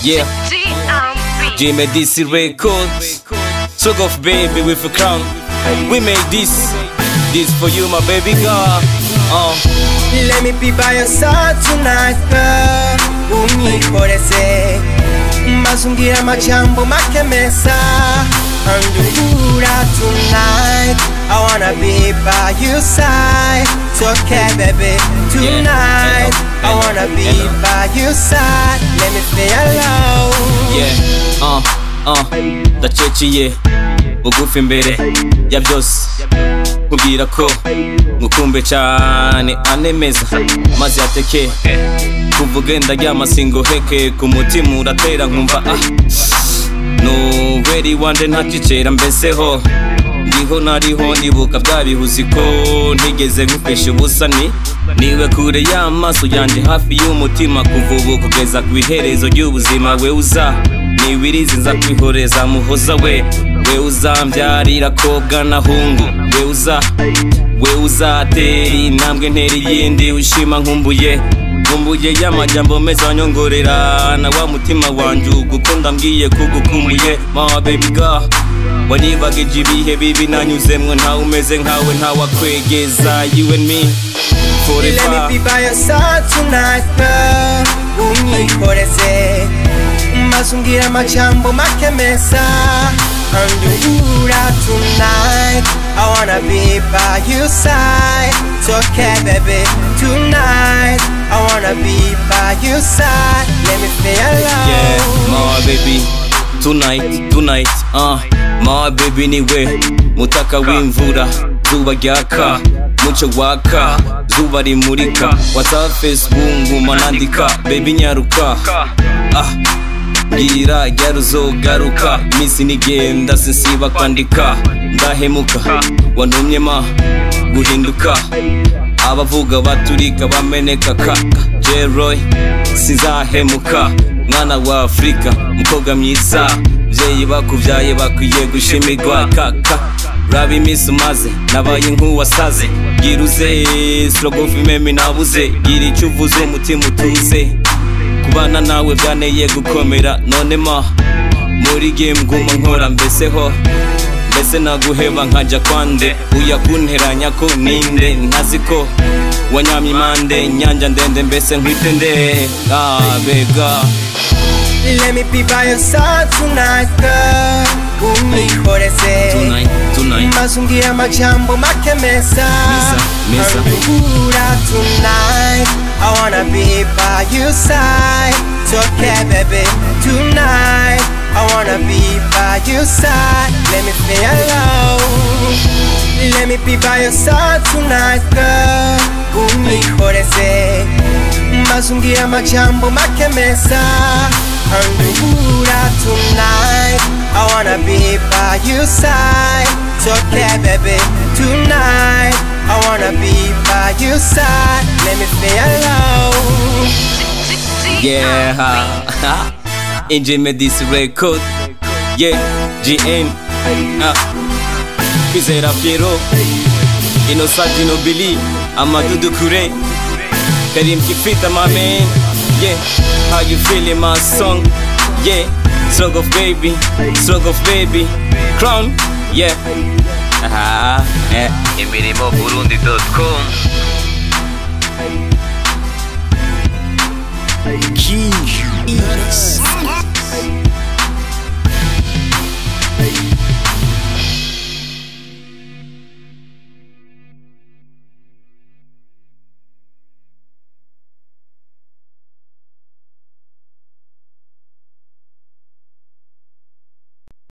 Yeah, GMDC Records. Took off baby with a crown. We made this for you, my baby girl. Let me be by your side tonight, girl. Unikoreze mazungira majambo makemesa. Andukura tonight, I wanna be by your side. It's okay, baby, tonight I wanna be by your side. Let me feel alone. Yeah, ndaceciye bugufi imbere ya byose, kubwira ko ngukumbe cyane anemeza maze yateke kuvuge ndaryama singoheke ku mutima uratera nkumva noweri wanje ntakicera mbeseho ndiho nariho nibuka byabihuzi ko ntigeze ngufeshe ubusa niwe kure y'amaso yanje hafi y'umutima kuva ubu kugeza ku iherezo ry'ubuzima we uza niwirizi nza kwihoreza muhoza we uzambyarira kobwa na hungu we uzatera intambwe ntera iyindi ushima nkumbuye y'amajambo meza anyongorera na wa mutima wanje ugukunda mbwiye kugukumbuye my baby girl wanibagije ibihe bibi nanyuzemwe ntawe umeze nkawe ntawakwegeza you and me forever. Let me be by your side tonight, girl. Unikoreze mazungira majambo makemesa. Andukura tonight, I wanna be by your side. It's okay, baby, tonight I wanna be by your side. Let me feel alone. Yeah, my baby, tonight, my baby niwe mutaka w'imvura, zuba ryaka, muco waka, zuba rimurika, WhatsApp, Facebook nguma nandika, baby nyaruka, ngira garuzogaruka, misi nigenda sinsiba kwandika, ndahemuka wantumye guhinduka, abavuga baturika bameneka J-Roy sinzahemuka, mwana wa Afrika mukobwa myiza, byeyi bakuvyaye bakwiye gushimirwa rabi miss umaze nabaye nk'uwasaze, giruze strogofi meme nabuze, gira icyo uvuze umutima utuze, kubana nawe byaneye gukomera, none muri game nguma nkora mbeseho, mbese naguheba nkajya kwande, uyakunteranya ko ninde ntaziko wanyamye impande nyanja ndende mbese nkwite nde bega. Let me be by your side tonight, girl. Unikoreze mazungira majambo makemesa. Andukura tonight, I wanna be by your side. It's okay, baby, tonight I wanna be by your side. Let me feel alone. Let me be by your side tonight, girl. Unikoreze mazungira majambo makemesa. Andukura tonight, I wanna be by your side. It's okay, baby, tonight I wanna be by your side. Let me feel alone. Yeah, GMDC Records. Yeah, GN. Kwizera Piero, Innocent Billy, Amadou Doucouré, Karim Kifita, my man. Yeah, how you feeling my song? Yeah, struggle of baby, crown. Yeah, emirimoburundi.com. King Eats.